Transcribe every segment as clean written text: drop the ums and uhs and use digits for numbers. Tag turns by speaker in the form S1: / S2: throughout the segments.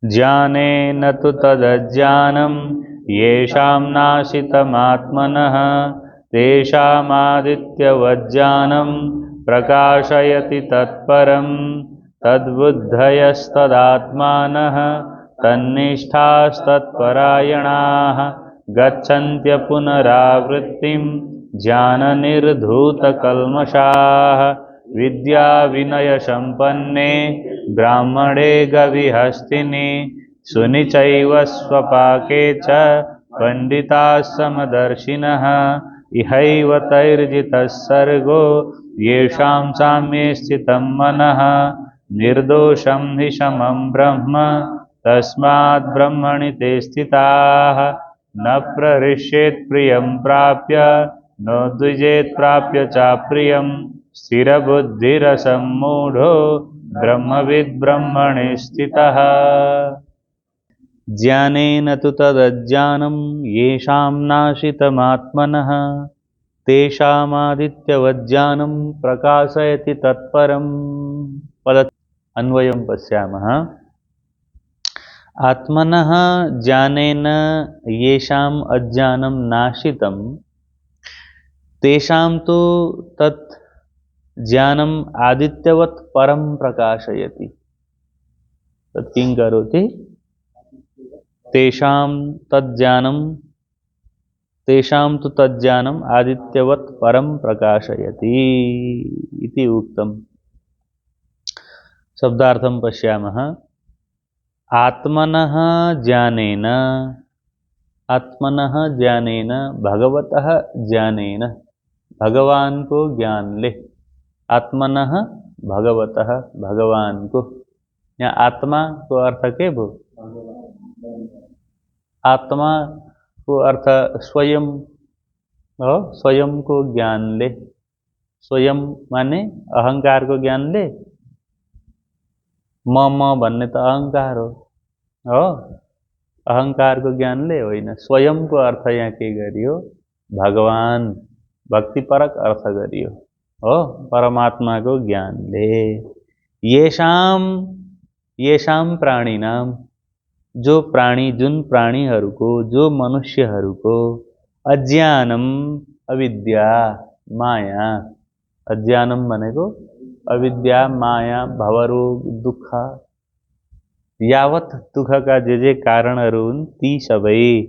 S1: ज्ञानेन तु तदज्ञानं येषां नाशितमात्मनः तेषामादित्यवज्ञानं प्रकाशयति तत्परं तद्बुद्धयस्तदात्मानः तन्निष्ठास्तत्परायणाः गच्छन्त्य पुनरावृत्तिं ज्ञाननिर्धूतकल्मषाः विद्याविनयसम्पन्ने ब्राह्मणे गविहस्तिनि सुनिचैव स्वपाके च पंडिताः समदर्शिनः इहैव तैर्जितः सर्गो येषां साम्ये स्थितं मनः निर्दोषं हि समं ब्रह्म तस्माद् ब्रह्मणि ते स्थिताः न प्रहृष्येत् प्रियं प्राप्य न द्विजेत् प्राप्य चाप्रियं स्थिरबुद्धिरसम्मूढो ब्रह्मविद् ब्रह्मणि स्थितः। ज्ञानेन तु तदज्ञानं येषां नाशितमात्मनः तेषामादित्यवज्ञानं प्रकाशयति तत्परं। पद अन्वयं पश्यामः। आत्मनः ज्ञानेन येषाम् अज्ञानं नाशितं तेषां तु तत् ज्ञानम् आदित्यवत् परं प्रकाशयति। तत् किं करोति? तेषां तज्ज्ञानं तेषां तु तज्ज्ञानम् आदित्यवत् परं प्रकाशयति इति उक्तम्। शब्दार्थं पश्यामः। आत्मनः ज्ञानेन भगवतः ज्ञानेन, भगवान को ज्ञान ले। आत्मनः भगवतः, भगवान को। यहाँ आत्मा को अर्थ के भो? आत्मा को अर्थ स्वयं, स्वयं को ज्ञान ले। स्वयं माने अहंकार को ज्ञान ले। म भन्ने त अहंकार हो, अहंकार को ज्ञान ले होइन। स्वयं को अर्थ यहाँ के गरियो? भगवान, भक्तिपरक अर्थ गरियो हो। परमात्मा को ज्ञान ले। येषाम प्राणिनाम, जो प्राणी, जुन प्राणीहरूको, जो मनुष्यहरूको अज्ञानम अविद्या माया, अज्ञानम भनेको अविद्या माया भवरोग दुःख, यावत दुःखका जे कारणहरू हुन् ती सबै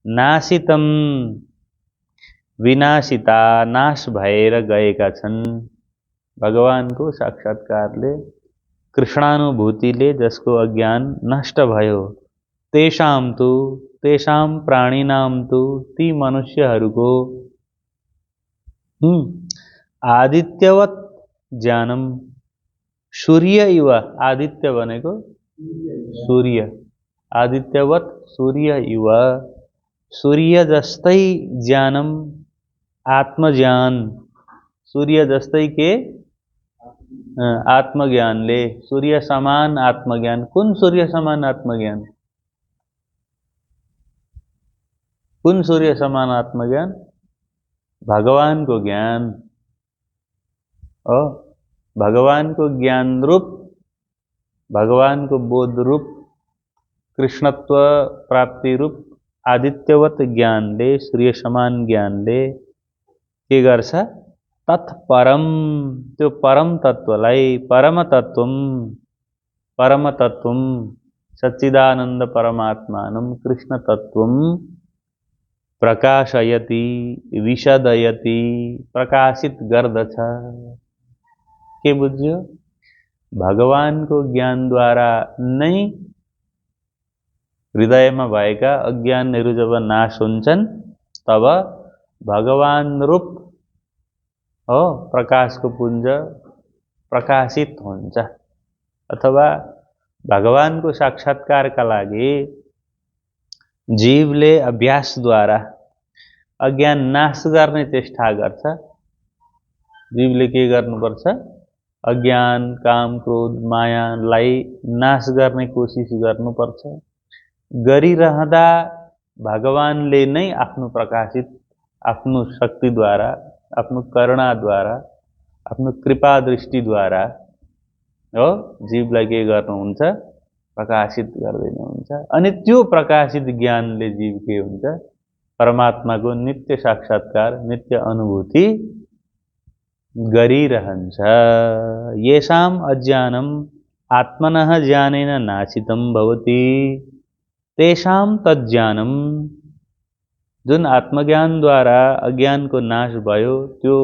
S1: नाशितम विनाशिता, नाश भएर गएका छन्। भगवानको साक्षात्कारले, कृष्णानुभूतिले जसको अज्ञान नष्ट भयो, तेषां प्राणिनाम तु, ती मनुष्यहरूको आदित्यवत ज्ञानम, सूर्य इव, आदित्य भनेको सूर्य, आदित्यवत सूर्य इव, सूर्य जस्तै ज्ञानम आत्मज्ञान, सूर्य जस्तै के आत्मज्ञानले, सूर्य समान आत्मज्ञान। कुन सूर्य समान आत्मज्ञान? कुन सूर्य समान आत्मज्ञान? भगवान को ज्ञान। भगवान को ज्ञान रूप, भगवान को बोध रूप, कृष्णत्व प्राप्ति रूप आदित्यवत ज्ञानले, सूर्य समान ज्ञानले के गर्छ? तत्परम, त्यो परम तत्वलाई, परम तत्वम सच्चिदानंद परमात्मानं कृष्ण तत्वम प्रकाशयति, विशदयति, प्रकाशित गर्दछ। के बुझ्यो? भगवानको ज्ञानद्वारा नै हृदयमा भएका अज्ञानहरू जब नाश हुन्छन् तब भगवान रूप प्रकाशको पुञ्ज प्रकाशित हुन्छ। अथवा भगवानको साक्षात्कारका लागि जीवले अभ्यासद्वारा अज्ञान नाश गर्ने चेष्टा गर्छ। जीवले के गर्नुपर्छ? अज्ञान, काम, क्रोध, मायालाई नाश गर्ने कोसिस गर्नुपर्छ। गरिरहँदा भगवानले नै आफ्नो प्रकाशित, आफ्नो शक्तिद्वारा, आफ्नो करुणाद्वारा, आफ्नो कृपा दृष्टिद्वारा जीवलाई के गर्नुहुन्छ? प्रकाशित गरिदिनुहुन्छ। अनि त्यो प्रकाशित ज्ञानले जीव के हुन्छ, परमात्माको नित्य साक्षात्कार, नित्य अनुभूति गरिरहन्छ। येषाम् अज्ञानम आत्मनः ज्ञानेन नाशितं भवति तेषां तज्ज्ञानम, जुन आत्मज्ञानद्वारा अज्ञानको नाश भयो, त्यो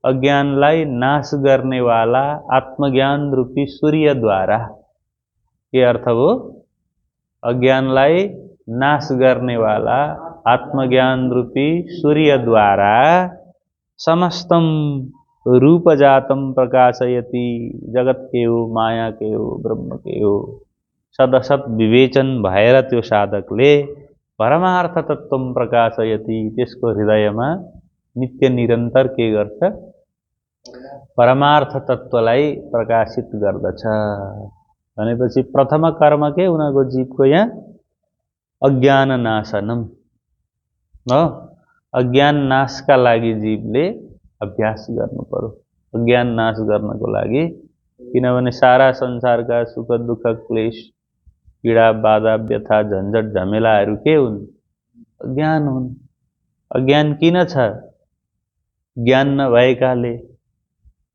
S1: अज्ञानलाई नाश गर्नेवाला आत्मज्ञान रूपी सूर्यद्वारा, के अर्थ हो, अज्ञानलाई नाश गर्नेवाला आत्मज्ञान रूपी सूर्यद्वारा समस्तम रूपजातम प्रकाशयति, जगत के हो, माया के हो, ब्रह्म के हो, सदसत विवेचन भएर त्यो साधकले परमार्थ तत्त्व प्रकाशयति, त्यसको हृदयमा नित्य निरन्तर के गर्छ, परमार्थ तत्त्वलाई प्रकाशित गर्दछ। भनेपछि प्रथम कर्म के उनको जीवको यहाँ अज्ञान नाशनम हो। अज्ञान नाशका लागि जीवले अभ्यास गर्नु पर्यो। अज्ञान नाश गर्नको लागि, किनभने सारा संसारका सुख दुःख क्लेश पीडा बाधा व्यथा झन्झट झमेलाहरू के हुन्, अज्ञान हुन्। अज्ञान किन छ, ज्ञान नभएकाले।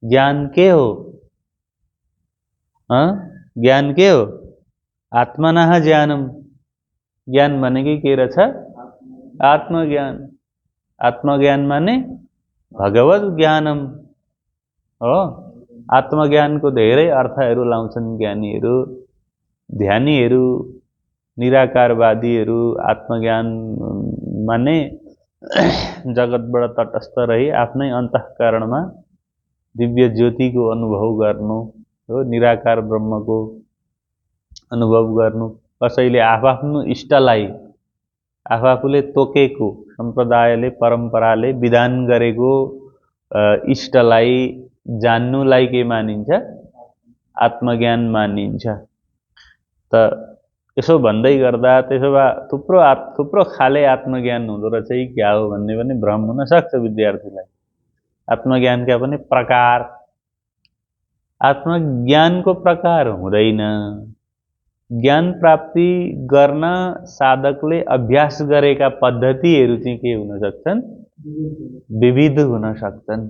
S1: ज्ञान के हो, ज्ञान के हो, आत्मनः ज्ञानम। ज्ञान भनेकै के रहेछ, आत्मज्ञान। आत्मज्ञान माने भगवत ज्ञानम हो। आत्मज्ञानको धेरै अर्थहरू लाउँछन् ज्ञानीहरू, ध्यानीहरू, निराकारवादीहरू। आत्मज्ञान माने जगतबाट तटस्थ रही आफ्नै अन्तःकरणमा दिव्य ज्योतिको अनुभव गर्नु हो, निराकार ब्रह्मको अनुभव गर्नु। कसैले आफआफ्नो इष्टलाई, आफूले तोकेको, सम्प्रदायले परम्पराले विधान गरेको इष्टलाई जान्नुलाई के मानिन्छ, आत्मज्ञान मानिन्छ। त यसो भन्दै गर्दा त्यसो भए थुप्रो खाले आत्मज्ञान हुँदो रहेछ, यी क्या हो भन्ने पनि भ्रम हुन सक्छ विद्यार्थीलाई। आत्मज्ञानका पनि प्रकार, आत्मज्ञानको प्रकार हुँदैन। ज्ञान प्राप्ति गर्न साधकले अभ्यास गरेका पद्धतिहरू चाहिँ के हुन सक्छन्, विविध हुन सक्छन्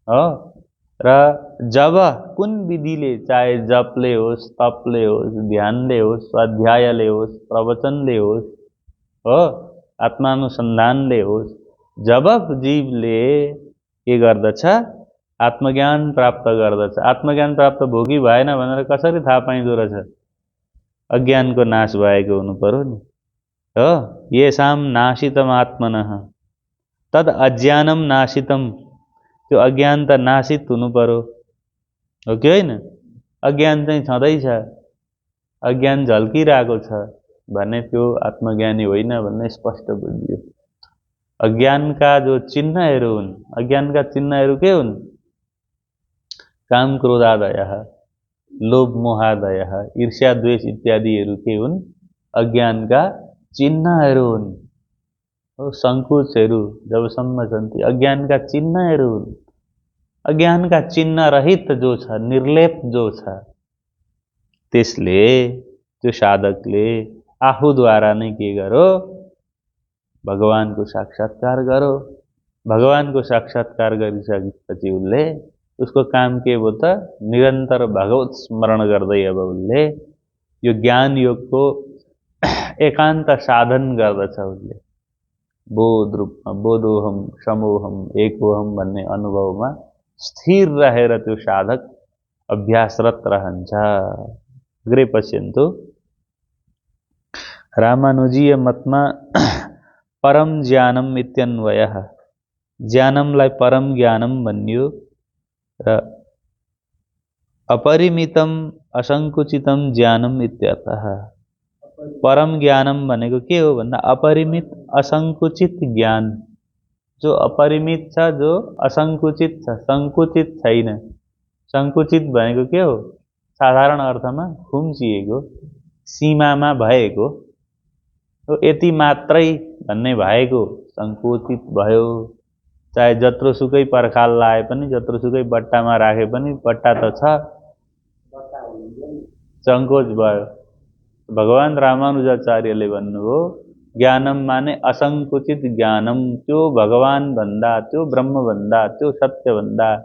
S1: हो। र जब कुन विधिले, चाहे जपले होस्, तपले होस्, ध्यानले होस्, स्वाध्यायले होस्, प्रवचनले होस् हो, आत्मानुसन्धानले होस्, जब जीवले के गर्दछ, आत्मज्ञान प्राप्त गर्दछ। आत्मज्ञान प्राप्त भयो कि भएन भनेर कसरी थाहा पाइँदो रहेछ, अज्ञानको नाश भएको हुनु पर्यो नि हो। येषां नाशितम आत्मनः तद अज्ञानम नाशितम, त्यो अज्ञान त नाशित हुनु पर्यो हो कि होइन। अज्ञान चाहिँ छँदैछ, अज्ञान झल्किरहेको छ भने त्यो आत्मज्ञानी होइन भन्ने स्पष्ट बुझियो। अज्ञानका जो चिन्हहरू हुन्, अज्ञानका चिन्हहरू के हुन्, काम क्रोधादयः, लोभ मोहादयः, ईर्ष्या द्वेष इत्यादिहरू के हुन्, अज्ञानका चिन्हहरू हुन्। संकुचहरू जबसम्म छन् ती अज्ञानका चिन्हहरू हुन्। अज्ञानका चिन्ह रहित जो छ, निर्लेप जो छ, त्यसले, त्यो साधकले आफूद्वारा नै के गरो, भगवानको साक्षात्कार गरो। भगवानको साक्षात्कार गरिसकेपछि उसले, उसको काम के भयो त, निरन्तर भगवत स्मरण गर्दै अब उसले यो ज्ञान योगको एकान्त साधन गर्दछ। उसले बोध रूपमा, बोधोहम समोहम एकोहम भन्ने अनुभवमा स्थिर रहेर त्यो साधक अभ्यासरत रहन्छ। अग्रे पश्यन्तु, रामानुजीय मतमा परम ज्ञानम इत्यन्वयः, ज्ञानमलाई परम ज्ञानम भनियो र अपरिमितम असंकुचितम ज्ञानम इत्यर्थः। परम ज्ञानम भनेको के हो भन्दा अपरिमित असंकुचित ज्ञान। जो अपरिमित छ, जो असंकुचित छ, संकुचित छैन। संकुचित भनेको के हो, साधारण अर्थमा खुम्चिएको, सीमामा भएको, यति मात्रै भन्ने भएको संकुचित भयो। चाहे जत्रोसुकै पर्खाल लाए पनि, जत्रोसुकै बट्टामा राखे पनि, बट्टा त छ, संकोच भयो। भगवान रामानुजाचार्यले भन्नुभयो ज्ञानम माने असंकुचित ज्ञानम, त्यो भगवान भन्दा, त्यो ब्रह्म भन्दा, त्यो सत्य भन्दा,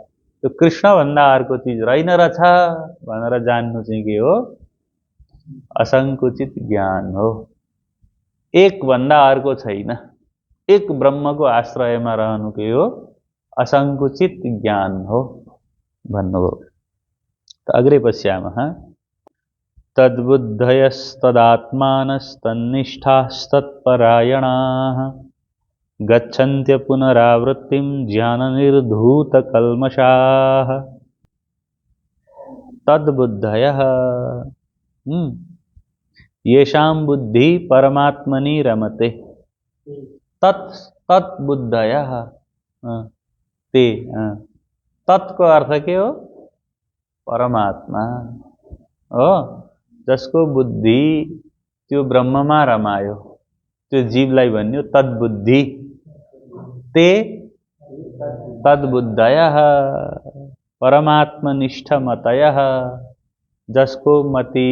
S1: त्यो कृष्ण भन्दा अर्को चिज रहेन रहेछ भनेर जान्नु चाहिँ के हो? असंकुचित ज्ञान हो। एक भन्दा अर्को छैन, एक ब्रह्मको आश्रयमा रहनु के हो? असंकुचित ज्ञान हो भन्नुभयो। त अग्रे पश्यामः। तद्बुद्धयस्तदात्मानस्तन्निष्ठास्तत्परायणाः गच्छन्त्य पुनरावृत्तिं ज्ञाननिर्धूतकल्मषाः। तद्बुद्धयः येषां बुद्धि परमात्मनि रमते। तत्बुद्धयः ते तत् को अर्थ के हो? परमात्मा हो। जसको बुद्धि त्यो ब्रह्ममा रमायो, त्यो जीवलाई भन्यो तद्बुद्धि। ते तद्बुद्धयः परमात्मनिष्ठ मतयः, जसको मति,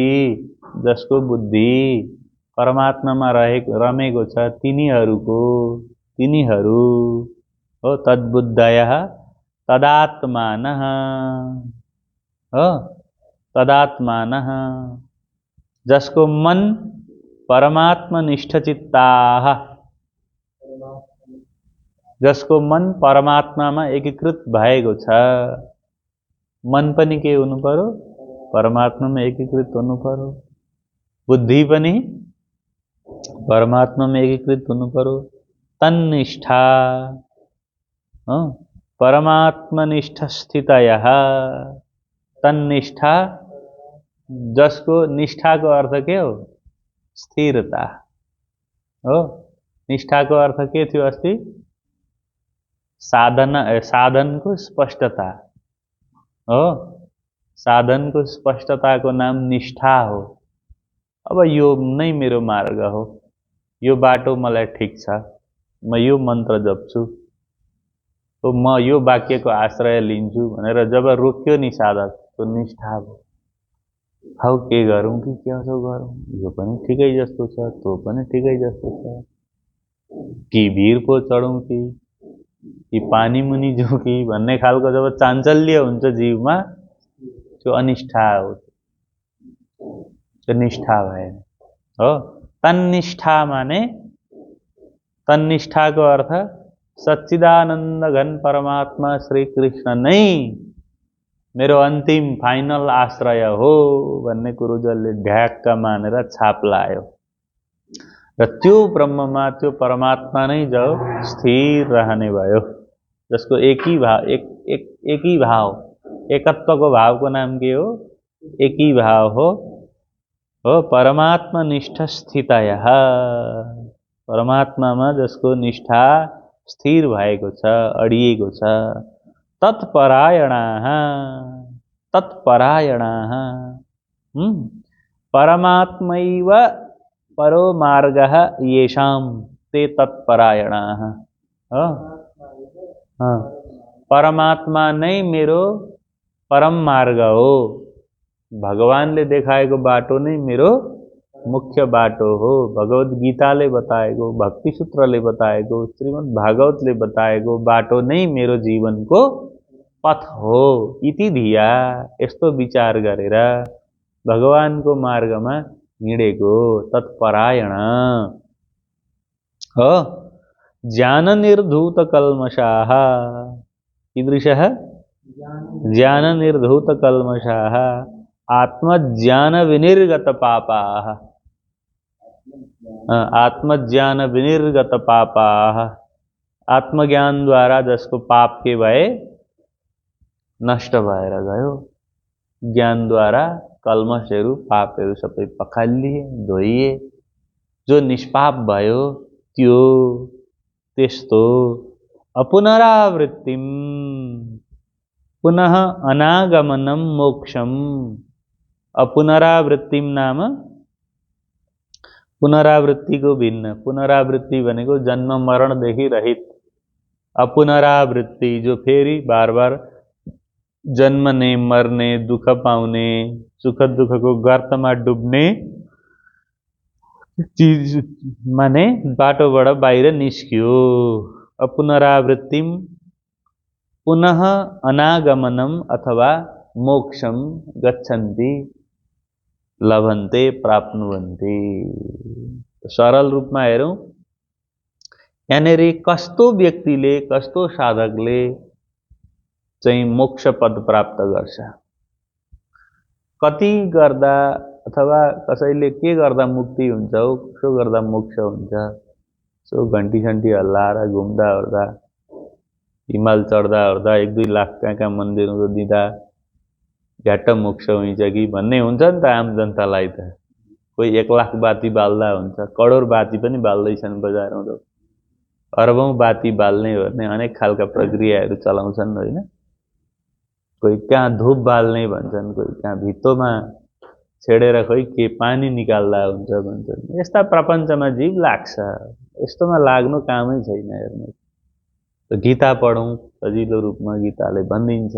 S1: जसको बुद्धि परमात्मामा रमेको छ तिनीहरू हो तद्बुद्धयः तदात्मानः हो। तदात्मानः जसको मन परमात्मनिष्ठ चित्ताः, जसको मन परमात्मामा एकीकृत भएको छ। मन पनि के हुनु पर्यो? परमात्मामा एकीकृत हुनु पर्यो। बुद्धि पनि परमात्मामा एकीकृत हुनु पर्यो। तन्निष्ठा परमात्मनिष्ठ स्थितयः। तन्निष्ठा जसको निष्ठाको अर्थ के हो? स्थिरता हो। निष्ठाको अर्थ के थियो अस्ति? साधनको स्पष्टता हो। साधनको स्पष्टताको नाम निष्ठा हो। अब यो नै मेरो मार्ग हो, यो बाटो मलाई ठिक छ, म यो मन्त्र जप्छु, तो म यो वाक्यको आश्रय लिन्छु भनेर जब रोक्यो नि साधक, तो निष्ठा भयो। हौ के गरौँ कि कसो गरौँ, यो पनि ठिकै जस्तो छ, त्यो पनि ठिकै जस्तो छ, कि भिर पो चढौँ कि पानी मुनि जाउँ कि भन्ने खालको जब चाञ्चल्य हुन्छ जीवमा, त्यो अनिष्ठा हो, त्यो निष्ठा भएन हो। तन्निष्ठा माने, तन्निष्ठाको अर्थ सच्चिदानन्द घन परमात्मा श्री कृष्ण नै मेरो अन्तिम फाइनल आश्रय हो भन्ने कुरो जसले ढ्याक्क मानेर छाप लायो र त्यो ब्रह्ममा, त्यो परमात्मा नै जब स्थिर रहने भयो, जसको एकी भाव, एकत्वको भावको नाम के हो? एकी भाव हो। परमात्मनिष्ठ स्थितयः, परमात्मामा जसको निष्ठा स्थिर भएको छ, अडिएको छ। तत्परायणाः, तत्परायणाः परमात्मैव परो मार्गः येषां ते तत्परायणाः। परमात्मा नै मेरो परम मार्ग हो, भगवानले देखाएको बाटो नै मेरो मुख्य बाटो हो। भगवत गीताले बताएको, भक्ति सूत्रले बताएको, श्रीमद् भागवतले बताएको बाटो नै मेरो जीवनको पथ हो। इति धिया, यस्तो विचार गरेर भगवानको मार्गमा हिँडेको तत्परायण हो। ज्ञान निर्धूत कल्मषाः, कीदृशः? ज्ञान निर्धूत कल्मषाः आत्मज्ञान विनिर्गत पापाः। आत्मज्ञान विनिर्गत पापाः, आत्मज्ञान द्वारा जसको पाप के भए नष्ट भएर गयो। ज्ञान द्वारा कल्मषहरू, पापहरू सबै पखालिए, धोइए। जो निष्पाप भयो त्यो त्यस्तो अपुनरावृत्तिम, पुनः अनागमनम मोक्षम। अपुनरावृत्तिम नाम पुनरावृत्तिको भिन्न। पुनरावृत्ति भनेको जन्म मरणदेखि रहित। अपुनरावृत्ति जो फेरि बार बार जन्मने, मर्ने, दुःख पाउने, सुख दुःखको गर्तमा डुब्ने चिज माने बाटोबाट बाहिर निस्कियो। पुनरावृत्तिम पुनः अनागमनम अथवा मोक्षम गच्छन्ति लभन्ते प्राप्नुवन्ति। सरल रूपमा हेरौं, यहाँनेर कस्तो व्यक्तिले, कस्तो साधकले चाहिँ मोक्ष पद प्राप्त गर्छ, कति गर्दा अथवा कसैले के गर्दा मुक्ति हुन्छ हो, कसो गर्दा मोक्ष हुन्छ, सो घन्टी सन्टी हल्लाएर घुम्दा ओर्दा, हिमाल चढ्दा ओर्दा 1-2 लाख कहाँ मन्दिरहरू दिँदा घ्याट्ट मोक्ष हुन्छ कि भन्ने हुन्छ नि त आम जनतालाई त। कोही 1 लाख बाती बाल्दा हुन्छ, करोड बाती पनि बाल्दैछन् बजारमा त, अरबौं बाती बाल्ने भन्ने अनेक खालका प्रक्रियाहरू चलाउँछन् होइन। कोही कहाँ धूप बाल्ने भन्छन्, कोही कहाँ भित्तोमा छेडेर खोइ के पानी निकाल्दा हुन्छ भन्छन्। यस्ता प्रपञ्चमा जीव लाग्छ, यस्तोमा लाग्नु कामै छैन। हेर्नु, गीता पढौं, सजिलो रूपमा गीताले भनिदिन्छ,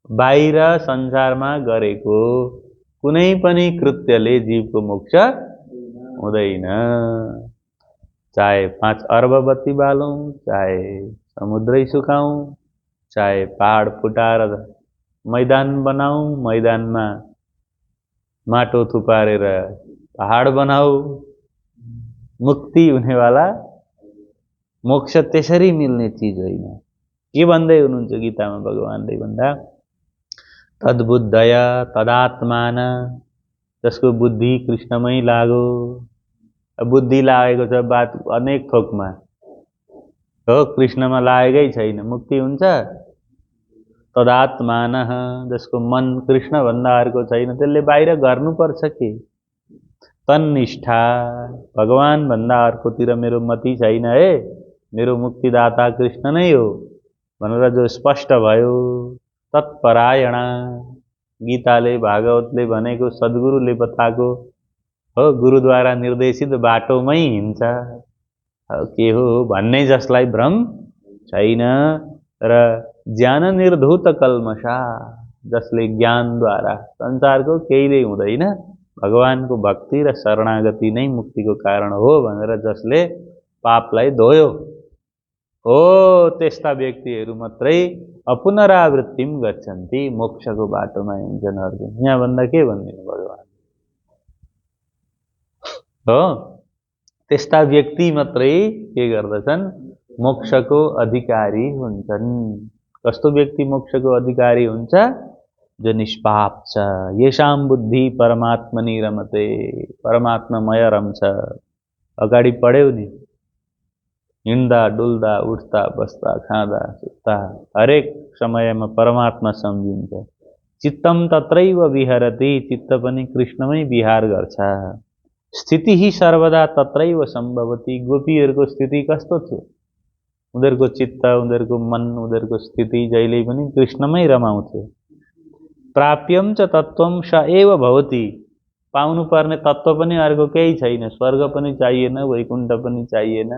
S1: बाहिर संसारमा गरेको कुनै पनि कृत्यले जीवको मोक्ष हुँदैन। चाहे 5 अर्ब बत्ती बालौं, चाहे समुद्रै सुकाउँ, चाहे पहाड फुटाएर मैदान बनाऊ, मैदानमा माटो थुपारेर पहाड बनाऊ, मुक्ति हुनेवाला मोक्ष त्यसरी मिल्ने चीज होइन। के भन्दै हुनुहुन्छ गीतामा भगवानले भन्दा, तद्बुद्धय तदात्मान, जसको बुद्धि कृष्णमै लागो। बुद्धि लागेको छ बात अनेक थोकमा हो, कृष्णमा लागेकै छैन, मुक्ति हुन्छ। तदात्मान, जसको मन कृष्ण भन्दा अर्को छैन, त्यसले बाहिर गर्नुपर्छ के। तन्निष्ठा, भगवान भन्दा अर्कोतिर मेरो मति छैन है, मेरो मुक्तिदाता कृष्ण नै हो भनेर जो स्पष्ट भयो। तत्परायणा, गीताले भागवतले भनेको, सद्गुरुले बताएको हो, गुरुद्वारा निर्देशित बाटोमै हिँड्छ। के हो भन्ने जसलाई भ्रम छैन र ज्ञान निर्धूत कल्मषा, जसले ज्ञानद्वारा संसारको केहीले हुँदैन, भगवानको भक्ति र शरणागति नै मुक्तिको कारण हो भनेर जसले पापलाई धोयो हो, त्यस्ता व्यक्तिहरू मात्रै अपुनरावृत्तिम गच्छन्ति, मोक्षको बाटोमा हिँड्छन्। अर्जुन यहाँ भन्दा के भन्दिनु भगवान हो, त्यस्ता व्यक्ति मात्रै के गर्दछन्, मोक्षको अधिकारी हुन्छन्। कस्तो व्यक्ति मोक्षको अधिकारी हुन्छ, जो निष्पाप छ। येषां बुद्धि परमात्मनि रमते, परमात्मामय रम्छ। अगाडि पढ्यौ नि, हिँड्दा डुल्दा उठ्दा बस्दा खाँदा सुत्दा हरेक समयमा परमात्मा सम्झिन्छ। चित्तम तत्रैव विहरति, चित्त पनि कृष्णमै विहार गर्छ। स्थिति ही सर्वदा तत्रैव सम्भवति, गोपीहरूको स्थिति कस्तो थियो, उनीहरूको चित्त, उनीहरूको मन, उनीहरूको स्थिति जहिले पनि कृष्णमै रमाउँथ्यो। प्राप्यम च तत्वम स एव भवति, पाउनु पर्ने तत्व पनि अर्को केही छैन, स्वर्ग पनि चाहिएन, वैकुण्ठ पनि चाहिएन,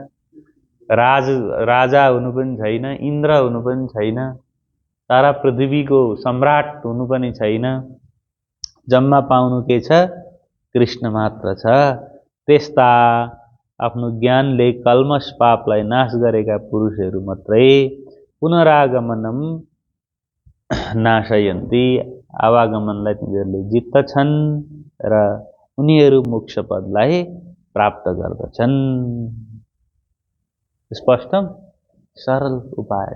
S1: राजा हुनु पनि छैन, इन्द्र हुनु पनि छैन, सारा पृथ्वीको सम्राट हुनु पनि छैन, जम्मा पाउनु के छ, कृष्ण मात्र छ। त्यस्ता आफ्नो ज्ञानले कल्मष पापलाई नाश गरेका पुरुषहरू मात्रै पुनरागमनम नाशयन्ति, आवागमनलाई तिनीहरूले जित्दछन् र उनीहरू मोक्ष पदलाई प्राप्त गर्दछन्। स्पष्टम सरल उपाय।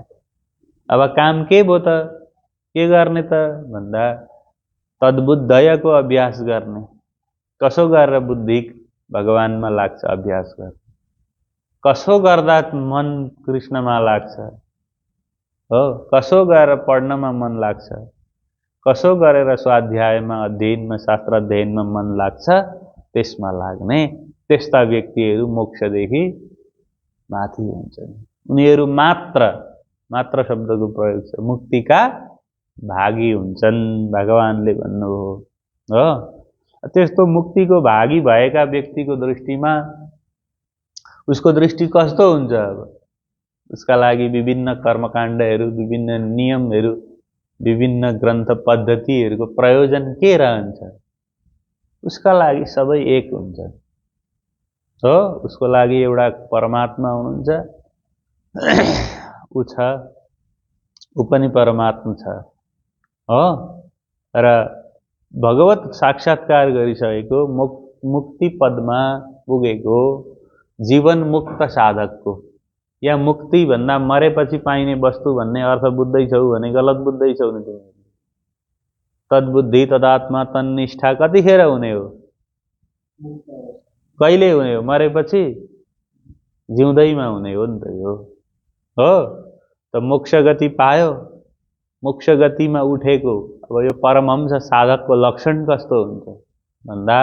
S1: अब काम के भयो त, के गर्ने त भन्दा, तद्बुद्धयको अभ्यास गर्ने। कसो गरेर बुद्धि भगवानमा लाग्छ, अभ्यास गर्ने। कसो गर्दा मन कृष्णमा लाग्छ हो, कसो गरेर पढ्नमा मन लाग्छ, कसो गरेर स्वाध्यायमा, अध्ययनमा, शास्त्र अध्ययनमा मन लाग्छ, त्यसमा लाग्ने। त्यस्ता व्यक्तिहरू मोक्षदेखि माथि हुन्छन्। उनीहरू मात्र शब्दको प्रयोग छ, मुक्तिका भागी हुन्छन्, भगवानले भन्नुभयो हो। त्यस्तो मुक्तिको भागी भएका व्यक्तिको दृष्टिमा उसको दृष्टि कस्तो हुन्छ, अब उसका लागि विभिन्न कर्मकाण्डहरू, विभिन्न नियमहरू, विभिन्न ग्रन्थ पद्धतिहरूको प्रयोजन के रहन्छ, उसका लागि सबै एक हुन्छ। हो उसको लागि एउटा परमात्मा हुनुहुन्छ, ऊ छ, ऊ पनि परमात्मा छ हो। र भगवत साक्षात्कार गरिसकेको मुक्ति पदमा पुगेको जीवन मुक्त साधकको या मुक्ति भन्दा मरेपछि पाइने वस्तु भन्ने अर्थ बुझ्दैछौ भने गलत बुझ्दैछौ नि तिमी। तद्बुद्धि तदात्मा तन्निष्ठा कतिखेर हुने हो? कहिले हुने हो? मरेपछि? जिउँदैमा हुने हो नि त यो हो। त मोक्ष गति पायो, मोक्ष गतिमा उठेको अब यो परमहंस साधकको लक्षण कस्तो हुन्छ भन्दा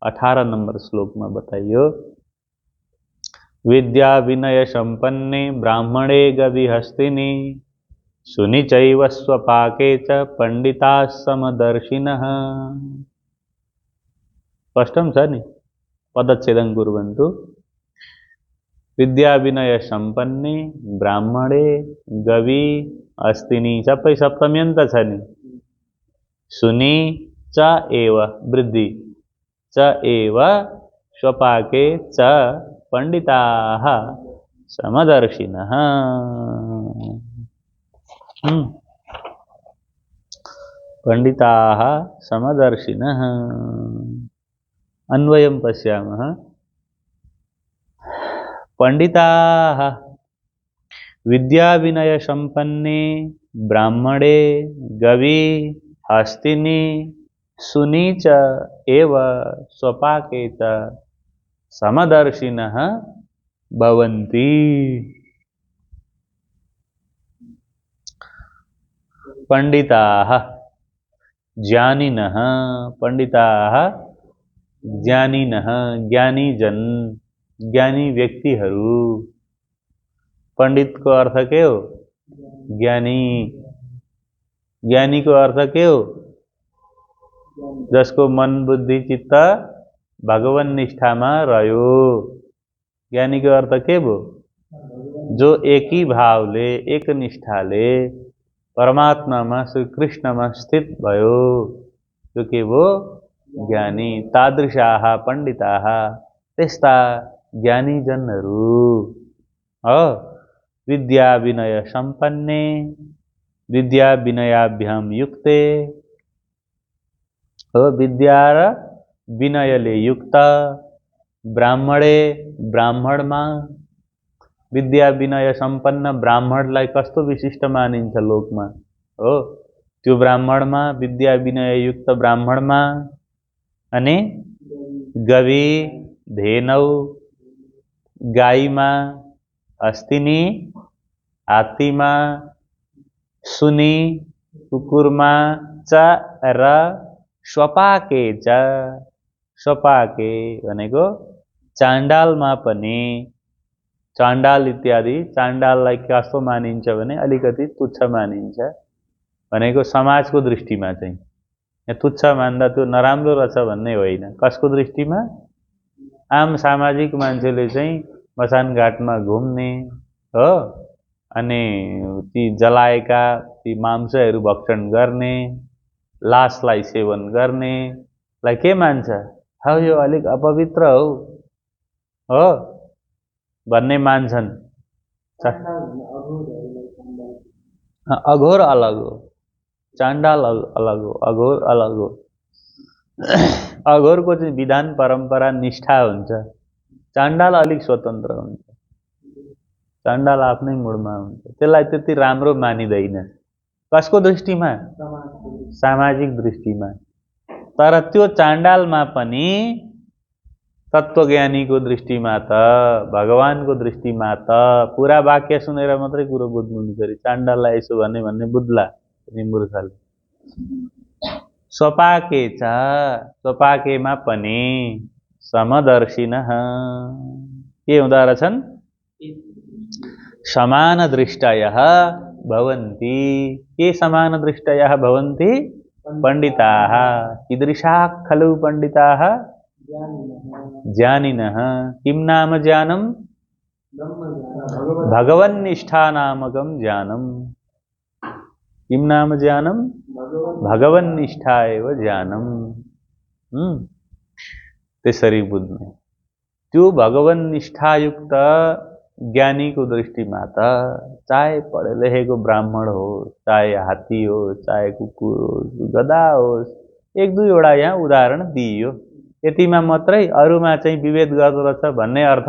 S1: 18 नम्बर श्लोकमा बताइयो। विद्या विनय सम्पन्ने ब्राह्मणे गविहस्तिनि सुनि चैव स्वपाके च पंडिताः समदर्शिनः। स्पष्टं छ नि? पदच्छेदं कुर्वन्तु। विद्या विनय सम्पन्ने ब्राह्मणे गवि अस्तिनि, सबै सप्तम्यन्त छ नि। सुनि च एव वृद्धि, च एव स्वपाके च पंडिताः समदर्शिनः। पंडिताः समदर्शिनः। अन्वयं पश्यामः। पंडिताः विद्या विनय संपन्ने ब्राह्मणे गवि हस्तिनि सुनि च एव स्वपाके च समदर्शिनः भवन्ति। पंडिताः ज्ञानिनः, पंडिताः ज्ञानिनः, ज्ञानी जन, ज्ञानी व्यक्तिहरू। पंडितको अर्थ के हो? ज्ञानी। ज्ञानीको अर्थ के हो? जसको मन बुद्धि चित्त भगवान निष्ठामा रह्यो। ज्ञानीको अर्थ के भयो? जो एकी भावले एक निष्ठाले परमात्मामा श्री कृष्णमा स्थित भयो, त्यो के भयो? ज्ञानी। तादृशाः पंडिताः, त्यस्ता ज्ञानी जनहरू हो। विद्या विनय सम्पन्ने, विद्या विनयाभ्याम युक्ते हो, विद्या र विनयले युक्त। ब्राह्मणे ब्राह्मणमा, विद्या विनय सम्पन्न ब्राह्मणलाई कस्तो विशिष्ट मानिन्छ लोकमा हो, त्यो ब्राह्मणमा, विद्या विनय युक्त ब्राह्मणमा। अनि गवि धेनौ गाईमा, अस्तिनी हात्तीमा, सुनि कुकुरमा, च र स्वपाके च, स्वपाके भनेको चाण्डालमा पनि। चाण्डाल इत्यादि, चाण्डाललाई कस्तो मानिन्छ भने अलिकति तुच्छ मानिन्छ भनेको समाजको दृष्टिमा चाहिँ। यहाँ तुच्छ मान्दा त्यो नराम्रो रहेछ भन्ने होइन। कसको दृष्टिमा? आम सामाजिक मान्छेले चाहिँ मसान घाटमा घुम्ने हो, अनि ती जलाएका ती मांसहरू भक्षण गर्ने, लासलाई सेवन गर्नेलाई के मान्छ? हौ यो अलिक अपवित्र हो भन्ने मान्छन्। अघोर अलग हो, चाण्डाल अलग हो, अघोर अलग हो। अघोरको चाहिँ विधान परम्परा निष्ठा हुन्छ, चाण्डाल अलिक स्वतन्त्र हुन्छ। चाण्डाल आफ्नै मुडमा हुन्छ, त्यसलाई त्यति राम्रो मानिँदैन। कसको दृष्टिमा? सामाजिक दृष्टिमा। तर त्यो चाण्डालमा पनि तत्त्वज्ञानीको दृष्टिमा त, भगवानको दृष्टिमा त पुरा वाक्य सुनेर मात्रै कुरो बुझ्नु नि फेरि। चाण्डाललाई यसो भन्ने बुझ्ला नि मूर्खले। स्वपाके च, स्वपाकेमा पनि समदर्शिनः के हुँदा रहेछन्? समान दृष्टयः भवन्ति। के समान दृष्टयः भवन्ति? पंडिताः। कीदृशाः खलु पंडिताः? ज्ञानिनः। किं नाम ज्ञानम्? भगवन्निष्ठानामकं ज्ञानम्। किं नाम ज्ञानम्? भगवन्निष्ठा एव ज्ञानम्। त्यसरी बुझ्नु। त्यो भगवान निष्ठायुक्त ज्ञानीको दृष्टिमा त चाहे पढे लेखेको ब्राह्मण हो, चाहे हात्ती हो, चाहे कुकुर हो, गधा होस्, एक दुईवटा यहाँ उदाहरण दिइयो। यतिमा मात्रै अरूमा चाहिँ विभेद गर्दछ भन्ने अर्थ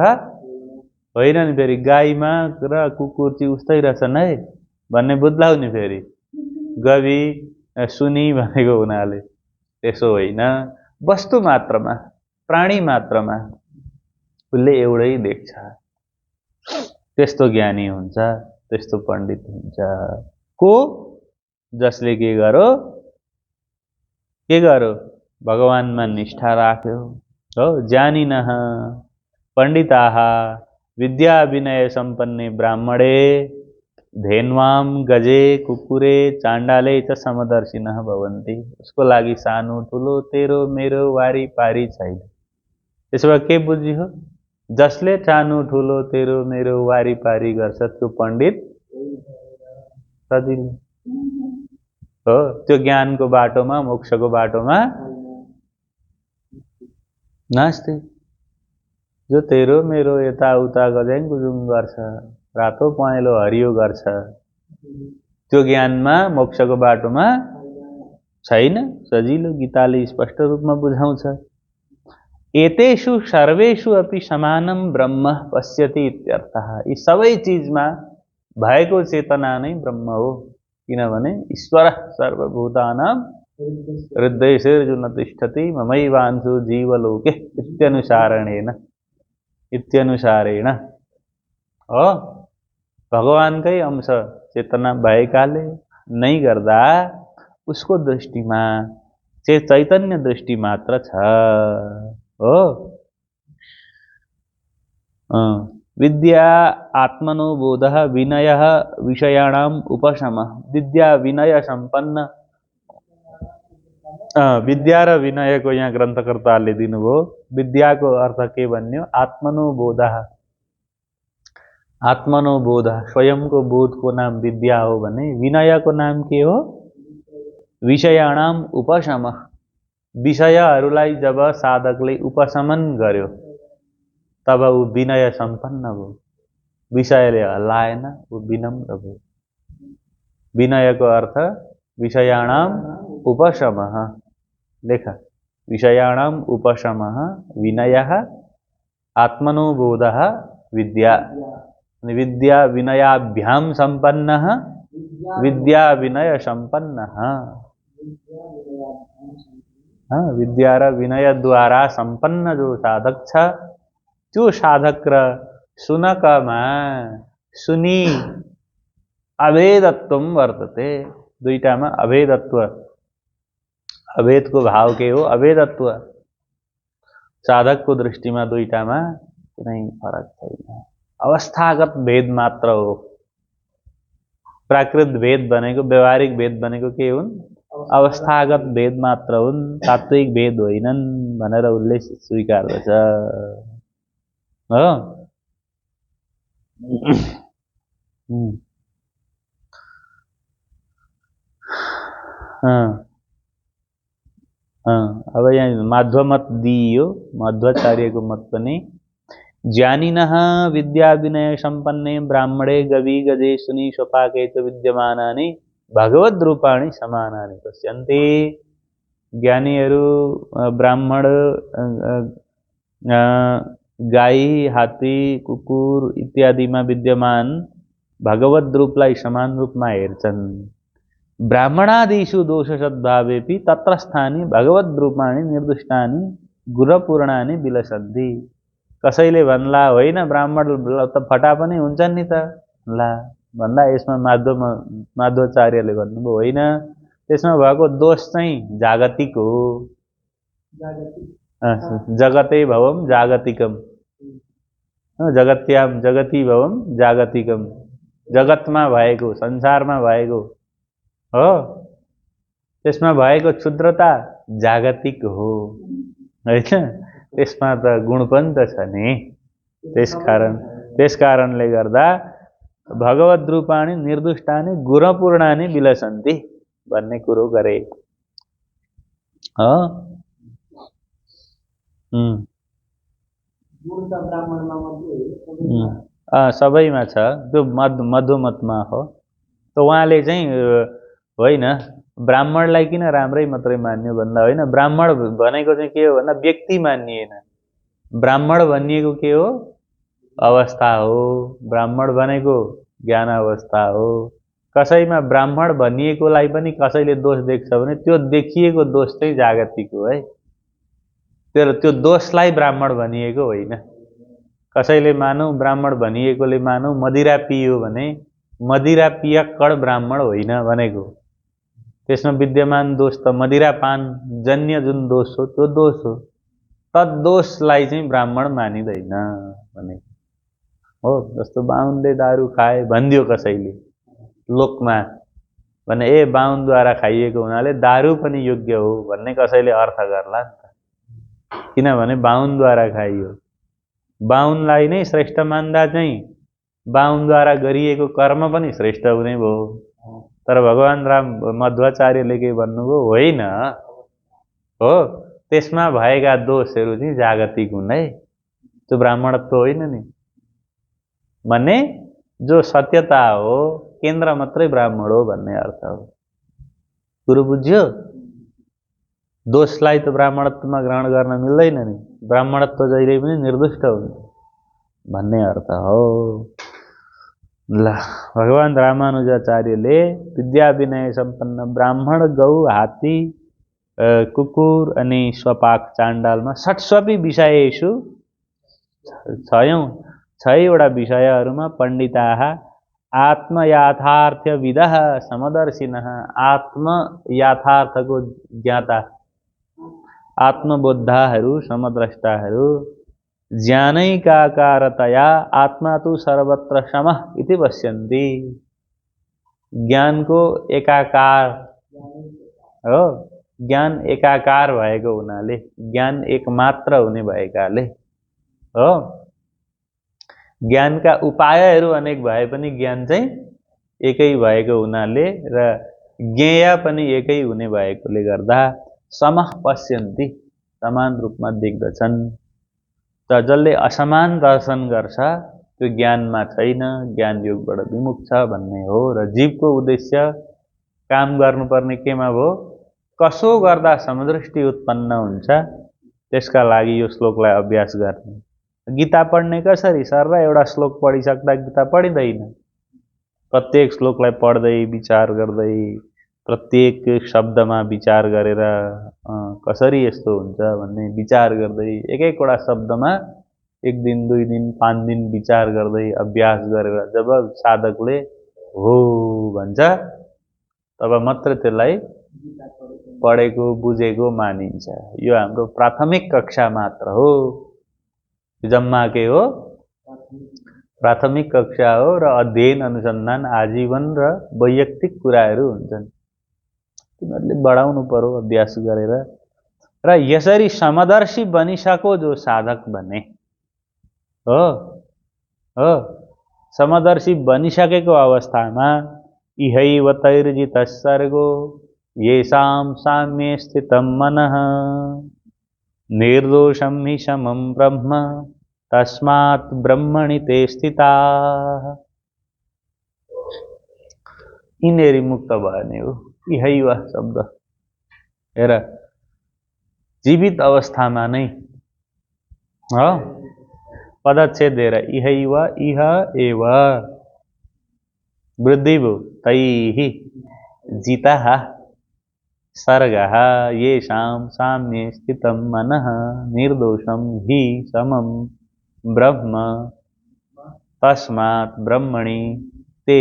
S1: होइन नि। फेरि गाईमा र कुकुर चाहिँ उस्तै रहेछन् है भन्ने बुझ्लाउ नि। फेरि गवी सुनी भनेको हुनाले त्यसो होइन। वस्तु मात्रमा, प्राणी मात्रमा उसले एउटै देख्छ। त्यस्तो ज्ञानी हुन्छ, त्यस्तो पण्डित हुन्छ। को? जसले के गर्यो भगवानमा निष्ठा राख्यो हो। जानिनः पण्डिताः विद्या विनय सम्पन्ने ब्राह्मणे धेन्वाम गजे कुकुरे चाण्डाले च समदर्शिनः भवन्ति। उसको लागि सानो ठुलो तेरो मेरो वारी पारी छैन। त्यसो भए के बुझ्यो? जसले सानो ठुलो तेरो मेरो वारी पारी गर्छ त्यो पण्डित सजिलो हो। त्यो ज्ञानको बाटोमा, मोक्षको बाटोमा नास्ति। जो तेरो मेरो यताउता गज्याङ गुजुङ गर्छ, रातो पहेँलो हरियो गर्छ, त्यो ज्ञानमा मोक्षको बाटोमा छैन। सजिलो गीताले स्पष्ट रूपमा बुझाउँछ। एतेषु सर्वेषु अपि समानं ब्रह्म पश्यति इत्यर्थः। यी सबै चीजमा भएको चेतना नै ब्रह्म हो। किनभने ईश्वर सर्वभूतानां हृदयेर्जुन तिष्ठति ममैवांशो जीवलोके इत्यनुसारेण हो। भगवानकै अंश चेतना भएकाले नै गर्दा उसको दृष्टिमा चैतन्य दृष्टि मात्र छ हो। विद्या आत्मनोबोधः विनयः विषयाणाम् उपशमः। विद्या विनय सम्पन्न, विद्या र विनयको यहाँ ग्रन्थकर्ताले दिनुभयो। विद्याको अर्थ के भन्यो? आत्मनोबोधः। आत्मनोबोध, स्वयंको बोधको नाम विद्या हो भने विनयको नाम के हो? विषयाणाम उपशमः। विषयहरूलाई जब साधकले उपशमन गर्यो तब ऊ विनय सम्पन्न भयो। विषयले हल्लाएन, ऊ विनम्र भयो। विनयको अर्थ विषयाणाम उपशमः। लेख, विषयाणाम उपशमः विनयः आत्मनोबोधः विद्या। विद्या विनयाभ्याम संपन्नः विद्या विनय संपन्नः। विद्या र विनय द्वारा संपन्न जो साधक छ त्यो साधक र सुनकमा सुनी अभेदत्व वर्तते। दुईटामा अभेदत्व, अभेदको भाव के हो? अभेदत्व। साधकको दृष्टिमा दुईटामा कुनै फरक छैन, अवस्थागत भेद मात्र हो। प्राकृत भेद भनेको, व्यवहारिक भेद भनेको के हुन्? अवस्थागत भेद मात्र हुन्, तात्विक भेद होइनन् भनेर उसले स्वीकार्दछ हो। अब यहाँ माध्व मत दिइयो। माध्वाचार्यको मत पनि ज्ञानिनः विद्या विनय सम्पन्ने ब्राह्मणे गवी गजे सुनी स्वपाके च विद्यमानानि भगवद् रूपाणि समानानि पश्यन्ति। ज्ञानीहरू ब्राह्मण, गाई, हात्ती, कुकुर इत्यादिमा विद्यमान भगवद् रूपलाई समान रूपमा हेर्छन्। ब्राह्मणादिषु दोष सद्भावेपि तत्र स्थानि भगवद् रूपाणि निर्दिष्टानि गुणपूर्णानि विलसन्ति। कसैले भन्ला होइन ब्राह्मण त फटा पनि हुन्छन् नि त ला भन्दा यसमा माध्वाचार्यले भन्नुभयो होइन, त्यसमा भएको दोष चाहिँ जागतिक हो। जगते भवम जागतिकम, जगत्याम जगती भवम जागतिकम। जगतमा भएको, संसारमा भएको हो, त्यसमा भएको क्षुद्रता जागतिक हो हैन। त्यसमा त गुण पनि त छ नि। त्यसकारणले गर्दा भगवद् रूपाणि निर्दुष्टानि गुणपूर्णानि विलसन्ति भन्ने कुरो गरे हो। सबैमा छ त्यो मधुमतमा हो। त उहाँले चाहिँ होइन ब्राह्मणलाई किन राम्रै मात्रै मान्यो भन्दा होइन, ब्राह्मण भनेको चाहिँ के हो भन्दा व्यक्ति मानिएन। ब्राह्मण भनिएको के हो? अवस्था हो। ब्राह्मण भनेको ज्ञान अवस्था हो। कसैमा ब्राह्मण भनिएकोलाई पनि कसैले दोष देख्छ भने त्यो देखिएको दोष चाहिँ जागतिक हो है। त्यो दोषलाई ब्राह्मण भनिएको होइन। कसैले मानौ ब्राह्मण भनिएकोले मानौ मदिरा पियो भने मदिरा पियक्कड ब्राह्मण होइन भनेको। त्यसमा विद्यमान दोष त मदिरापान जन्य जुन दोष हो त्यो दोष हो। तद्दोषलाई चाहिँ ब्राह्मण मानिँदैन भनेको हो। जस्तो बाहुनले दारू खाए भनिदियो कसैले लोकमा भने ए बाहुनद्वारा खाइएको हुनाले दारू पनि योग्य हो भन्ने कसैले अर्थ गर्ला नि त। किनभने बाहुनद्वारा खाइयो। बाहुनलाई नै श्रेष्ठ मान्दा चाहिँ बाहुनद्वारा गरिएको कर्म पनि श्रेष्ठ हुने भयो। तर भगवान राम मध्वाचार्यले के भन्नुभयो? होइन हो, त्यसमा भएका दोषहरू चाहिँ जागतिक हुन् है, त्यो ब्राह्मणत्व होइन नि। भन्ने जो सत्यता हो केन्द्र मात्रै ब्राह्मण हो भन्ने अर्थ हो। कुरो बुझ्यो? दोषलाई त ब्राह्मणत्वमा ग्रहण गर्न मिल्दैन नि। ब्राह्मणत्व जहिले पनि निर्दुष्ट हुन्छ भन्ने अर्थ हो। ल भगवान रामानुजाचार्यले विद्या विनय सम्पन्न ब्राह्मण, गौ, हात्ती, कुकुर अनि स्वपाक चाण्डालमा षट्स्वपी विषयेषु छवटा विषयहरूमा पण्डिताः आत्मयाथार्थविदः समदर्शिनः, आत्म याथार्थको ज्ञाता आत्मबोद्धाहरू समद्रष्टाहरू ज्ञानैकाकारतया आत्मा तु सर्वत्र समः इति पश्यन्ति। ज्ञानको एकाकार हो, ज्ञान एकाकार भएको हुनाले, ज्ञान एकमात्र हुने भएकाले हो। ज्ञानका उपायहरू अनेक भए पनि ज्ञान चाहिँ एकै भएको हुनाले र ज्ञेय पनि एकै हुने भएकोले गर्दा समः पश्यन्ति, समान रूपमा देख्दछन्। त जसले असमान दर्शन गर्छ त्यो ज्ञानमा छैन, ज्ञान योगबाट विमुख छ भन्ने हो। र जीवको उद्देश्य काम गर्नुपर्ने केमा भयो? कसो गर्दा समदृष्टि उत्पन्न हुन्छ त्यसका लागि यो श्लोकलाई अभ्यास गर्ने। गीता पढ्ने कसरी? सर एउटा श्लोक पढिसक्दा गीता पढिँदैन। प्रत्येक श्लोकलाई पढ्दै विचार गर्दै प्रत्येक शब्दमा विचार गरेर कसरी यस्तो हुन्छ भन्ने विचार गर्दै एक एकवटा शब्दमा 1 दिन 2 दिन 5 दिन विचार गर्दै अभ्यास गरेर जब साधकले हो भन्छ तब मात्र त्यसलाई पढेको बुझेको मानिन्छ। यो हाम्रो प्राथमिक कक्षा मात्र हो। जम्मा के हो? प्राथमिक कक्षा हो र अध्ययन अनुसन्धान आजीवन र वैयक्तिक कुराहरू हुन्छन्। तिमीहरूले बढाउनु पर्यो अभ्यास गरेर। र यसरी समदर्शी बनिसको जो साधक बने हो हो, समदर्शी बनिसकेको अवस्थामा इहैव तैर्जितः सर्गो येषां साम्ये स्थितं मनः निर्दोषं हि समं ब्रह्म तस्मात् ब्रह्मणि ते स्थिताः। यिनीहरू मुक्त भने हो। इहैव शब्द हेर, जीवित अवस्थामा नै हो, पदच्छेद दिएर इहैव, इह एव वृद्धि भयो। तैः जितः सर्गः येषां साम्ये स्थितं मनः निर्दोषं हि समं ब्रह्म तस्मात् ब्रह्मणि ते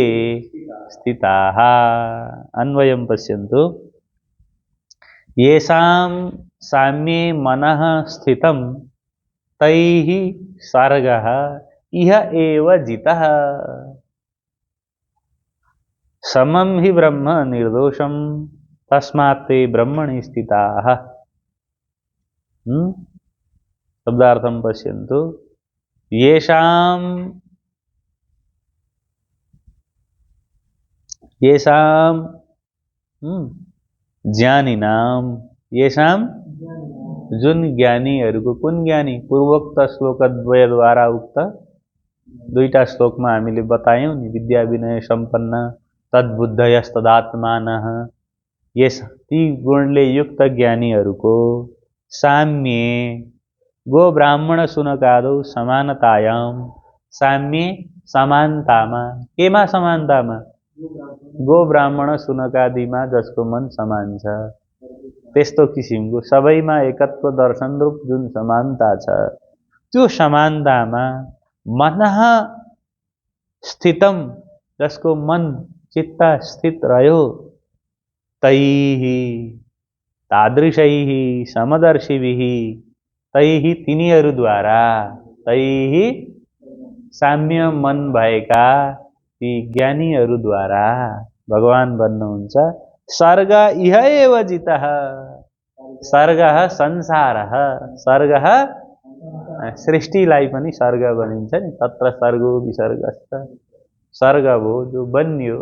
S1: स्थिताः। अन्वयं पश्यन्तु। येषां साम्ये मनः स्थितं तैः सर्गः इह एव जितः समं हि ब्रह्म निर्दोषं तस्मात् ते ब्रह्मणि स्थिताः। शब्दार्थं पश्यन्तु। येषां ज्ञानिनां, येषां जुन ज्ञानीहरूको, कुन ज्ञानी? पूर्वोक्त श्लोकद्वयद्वारा उक्त दुईटा श्लोकमा हामीले बतायौं नि, विद्या विनय सम्पन्न तद्बुद्धयस्तदात्मानः, यस ती गुणले युक्त ज्ञानीहरूको साम्ये गो ब्राह्मण सुनकादौ समानतायाम, साम्ये समानतामा, केमा समानतामा? गो ब्राह्मण सुनकादिमा जसको मन समान छ त्यस्तो किसिमको सबैमा एकत्व दर्शन रूप जुन समानता छ त्यो समानतामा मनः स्थितम, जसको मन चित्त स्थित रह्यो, तैहि तादृशैः समदर्शिभिः, तैहि तिनीहरूद्वारा, तैहि साम्य मन भएका ती ज्ञानीहरूद्वारा भगवान भन्नुहुन्छ सर्ग इह एव जितः, सर्गः संसारः, सर्गः सृष्टिलाई पनि सर्ग भनिन्छ नि, तत्र सर्गो विसर्गस्त, सर्ग भो जो बन्यो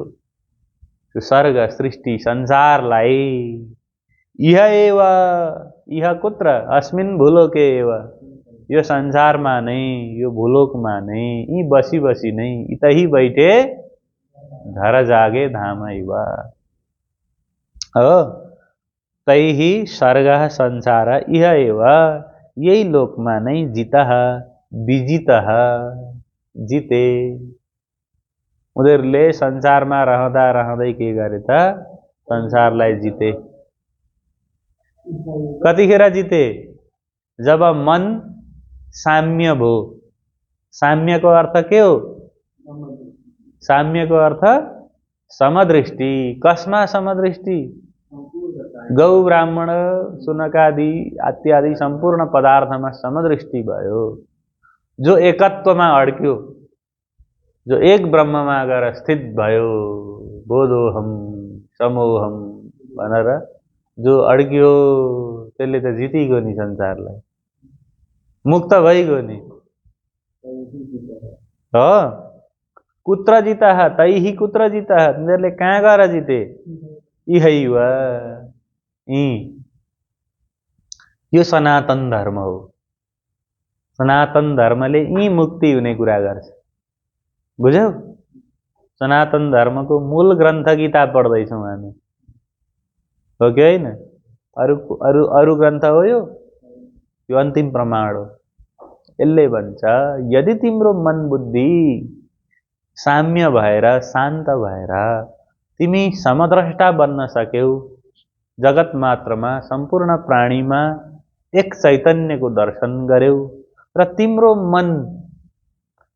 S1: त्यो सर्ग सृष्टि संसारलाई, इह एव, इह कुत्र? अस्मिन् भूलोके एव, यो संसारमा नै, यो भूलोकमा नै, यी बसी बसी नै, इतही बैठे घर जागे धामैव हो, तैहि सर्गः संसार इह एव, यही लोकमा नै जितः विजितः, जिते। उनीहरूले संसारमा रहँदा रहँदै के गरे त? संसारलाई जिते। कतिखेर जिते? जब मन साम्य भो। साम्यको अर्थ के हो? साम्यको अर्थ समदृष्टि। कसमा समदृष्टि? गौ ब्राह्मण सुनकादि इत्यादि सम्पूर्ण पदार्थमा समदृष्टि भयो। जो एकत्वमा अड्क्यो, जो एक ब्रह्ममा गएर स्थित भयो, बोधोहम समोहम भनेर जो अड्क्यो त्यसले त जितिगयो नि संसारलाई, मुक्त भइगयो नि हो। कुत्र जितः? तैहि कुत्र जितः? तिनीहरूले कहाँ गएर जिते? इहैव, यो सनातन धर्म हो। सनातन धर्मले यी मुक्ति हुने कुरा गर्छ, बुझ्यौ? सनातन धर्मको मूल ग्रन्थ गीता पढ्दैछौँ हामी, हो कि होइन? अरु ग्रन्थ हो यो अन्तिम प्रमाण हो। यसले भन्छ यदि तिम्रो मन बुद्धि साम्य भएर शान्त भएर तिमी समद्रष्टा बन्न सक्यौ, जगत मात्रमा सम्पूर्ण प्राणीमा एक चैतन्यको दर्शन गर्यौ र तिम्रो मन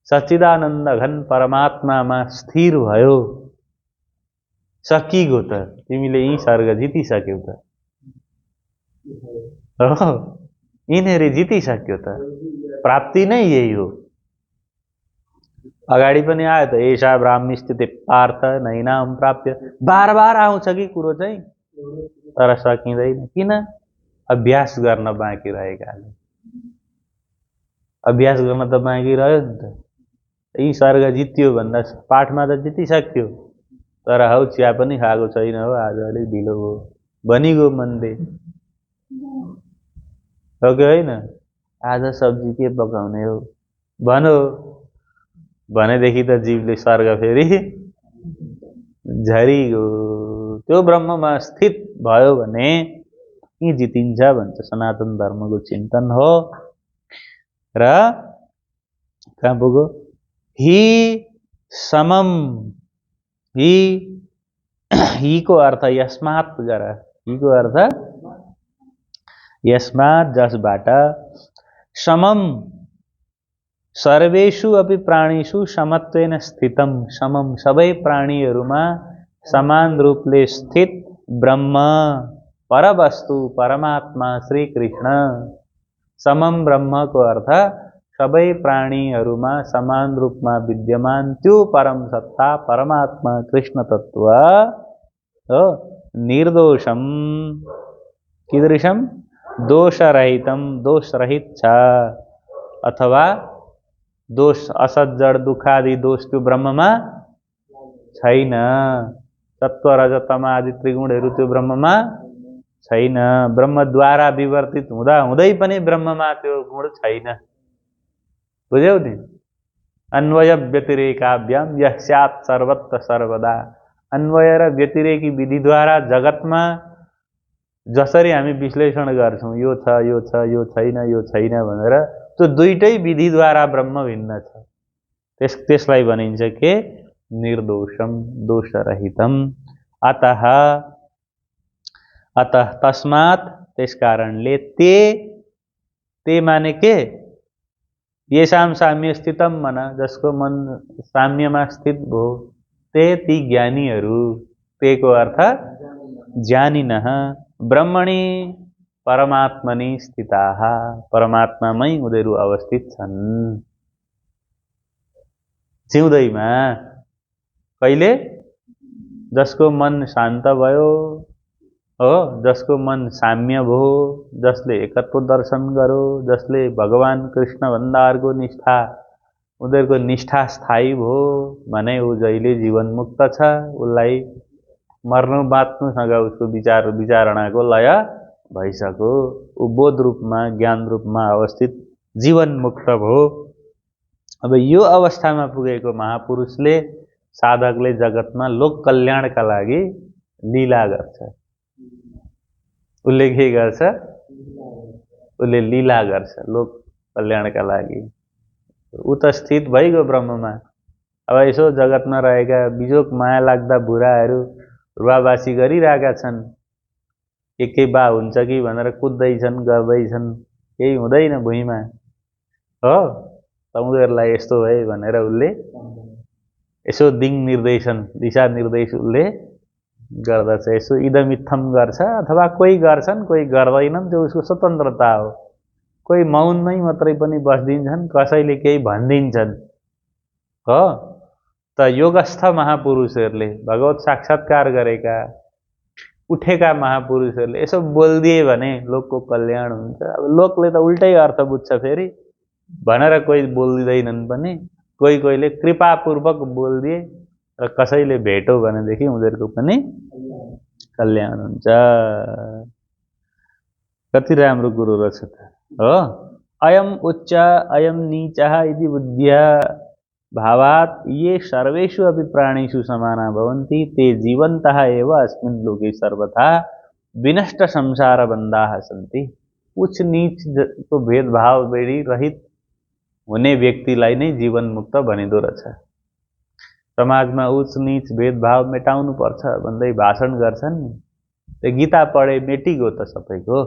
S1: सच्चिदानन्द घन परमात्मामा स्थिर भयो, सकिगयो त, तिमीले यी सर्ग जितिसक्यौ त, हो, यिनीहरू जितिसक्यो त। प्राप्ति नै यही हो। अगाडि पनि आयो त, एषा ब्राह्मी स्थिति पार्थ नैनाम प्राप्य, बार बार आउँछ कि कुरो चाहिँ, तर सकिँदैन। किन? अभ्यास गर्न बाँकी रहेकाले। अभ्यास गर्न त बाँकी रह्यो नि त। यी सर्ग जित्यो भन्दा पाठमा त जितिसक्यो, तर हौ चिया पनि खाएको छैन हो, आज अलिक ढिलो भयो भनिगयो मनले, हो कि होइन? आज सब्जी के पकाउने हो भनो, भनेदेखि त जीवले स्वर्ग फेरि झरिगयो। त्यो ब्रह्ममा स्थित भयो भने यी जितिन्छ भन्छ सनातन धर्मको चिन्तन हो। र कहाँ पुग्यो? हि समम, हि को अर्थ यस्मात् गर, हि को अर्थ यस्मात् जसबाट, समम सर्वेषु अपि प्राणीषु समत्वेन स्थितम, समम सबै प्राणीहरूमा समान रूपले स्थित ब्रह्म परवस्तु परमात्मा श्री कृष्ण। समम ब्रह्मको अर्थ सबै प्राणीहरूमा समान रूपमा विद्यमान त्यो परम सत्ता परमात्मा कृष्ण तत्व हो। निर्दोषम, कीदृशम? दोषरहितम, दोषरहित छ, अथवा दोष असज्जड दुखादि दोष त्यो ब्रह्ममा छैन। सत्व रज तम आदि त्रिगुणहरू त्यो ब्रह्ममा छैन। ब्रह्मद्वारा विवर्तित हुँदा हुँदै पनि ब्रह्ममा त्यो गुण छैन। बुझ्यौ नि? अन्वय व्यतिरेकाभ्याम यः स्यात् सर्वत्र सर्वदा। अन्वय र व्यतिरेकी विधिद्वारा जगतमा जसरी हामी विश्लेषण गर्छौं, यो छ, यो छ, यो छैन, यो छैन भनेर, त्यो दुईटै विधिद्वारा ब्रह्म भिन्न छ। त्यसलाई भनिन्छ के? निर्दोषम, दोषरहितम। अतः तस्मात्, त्यस कारणले, ते माने के? येषाम साम्य स्थितम मन, जसको मन साम्यमा स्थित भो, ती ज्ञानीहरू। तेको अर्थ ज्ञानिनः ब्रह्मणि परमात्मनि स्थिताः, परमात्मामै उनीहरू अवस्थित छन्। जिउँदैमा कहिले? जसको मन शान्त भयो, हो, जसको मन साम्य भयो, जसले एकत्व दर्शन गर्यो, जसले भगवान कृष्ण भन्दा अर्को निष्ठा, उनीहरूको निष्ठा स्थायी भयो भने ऊ जहिले जीवन मुक्त छ। उसलाई मर्नु बाँच्नुसँग उसको विचारणाको लय भइसक्यो। ऊ बोध रूपमा, ज्ञान रूपमा अवस्थित जीवन मुक्त भयो। अब यो अवस्थामा पुगेको महापुरुषले, साधकले जगतमा लोक कल्याणका लागि लीला गर्छ। उसले के गर्छ? उसले लीला गर्छ लोक कल्याणका लागि। ऊ त स्थित भइगयो ब्रह्ममा। अब यसो जगतमा रहेका बिजोक माया लाग्दा बुढाहरू रुवाबासी गरिरहेका छन्। के बा हुन्छ कि भनेर कुद्दैछन्, गर्दैछन्, केही हुँदैन भुइँमा, हो। त उनीहरूलाई यस्तो भए भनेर उसले यसो दिशा निर्देश उसले गर्दछ। यसो इदमित्थम गर्छ, अथवा कोही गर्छन्, कोही गर्दैनन्, त्यो उसको स्वतन्त्रता हो। कोही मौनमै मात्रै पनि बस्दिन्छन्, कसैले केही भनिदिन्छन्, हो। त योगस्थ महापुरुषहरूले, भगवत साक्षात्कार गरेका उठेका महापुरुषहरूले यसो बोलिदिए भने लोकको कल्याण हुन्छ। अब लोकले त उल्टै अर्थ बुझ्छ फेरि भनेर कोही बोलिदिँदैनन् पनि। कोहीले कृपापूर्वक बोलिदिए र कसैले भेट्यो भनेदेखि उनीहरूको पनि कल्याण हुन्छ। कति राम्रो कुरो रहेछ त, हो। अयम उच्च अयम नीचः इति बुद्ध्या भावात् ये सर्वेषु अपि प्राणिषु समाना भवन्ति ते जीवन्तः एव अस्मिन् लोके सर्वथा विनष्ट संसार बन्धाः सन्ति। उच्च नीच को भेदभाव रहित हुने व्यक्तिलाई नै जीवन मुक्त भनिदो रहेछ। समाजमा उच्च नीच भेदभाव मेटाउनु पर्छ भन्दै भाषण गर्छन् नि, त्यो गीता पढे मेटिगयो त सबैको,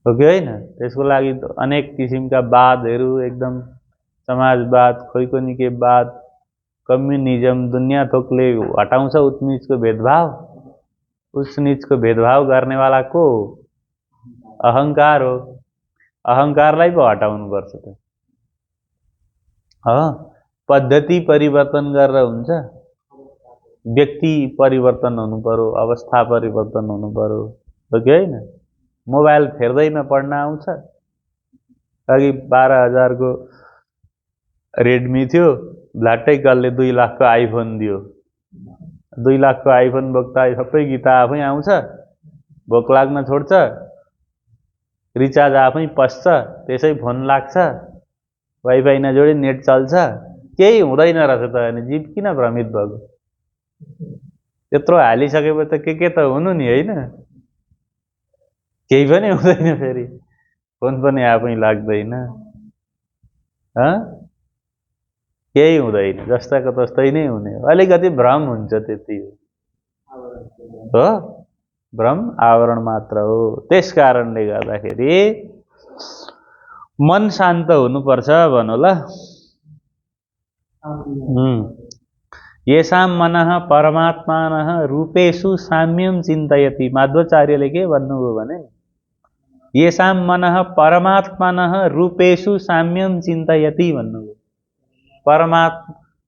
S1: हो कि होइन? त्यसको लागि अनेक किसिमका वादहरू, एकदम समाजवाद, खोइको निकेवाद, कम्युनिज्म, दुनिया थोकले हटाउँछ उच्च नीचको भेदभाव। उच्च नीचको भेदभाव गर्नेवाला को? अहङ्कार हो। अहङ्कारलाई पो हटाउनु पर्छ त, हो। पद्धति परिवर्तन गरेर हुन्छ? व्यक्ति परिवर्तन हुनु पर्यो, अवस्था परिवर्तन हुनु पर्यो, हो कि होइन? मोबाइल फेर्दैमा पढ्न आउँछ? अघि 12,000 को रेडमी थियो, भ्लाट्टै कसले 2 लाख को आइफोन दियो। 2 लाख को आइफोन बोक्दा सबै गीता आफै आउँछ, भोक लाग्न छोड्छ, रिचार्ज आफै पस्छ, त्यसै फोन लाग्छ, वाइफाई नजोडी नेट चल्छ, केही हुँदैन रहेछ त। अनि जीव किन भ्रमित भएको? त्यत्रो हालिसकेपछि त के त हुनु नि, होइन? केही पनि हुँदैन। फेरि फोन पनि आफै लाग्दैन, केही हुँदैन, जस्ताको तस्तै नै हुने हो। अलिकति भ्रम हुन्छ, त्यति हो। भ्रम आवरण मात्र हो। त्यस कारणले गर्दाखेरि मन शान्त हुनुपर्छ भन्नु ल। येषां मनः परमात्मानः रूपेषु साम्यं चिन्तयति। माध्वाचार्यले के भन्नुभयो भने, येषां मनः परमात्मानः रूपेषु साम्यं चिन्तयति भन्नुभयो।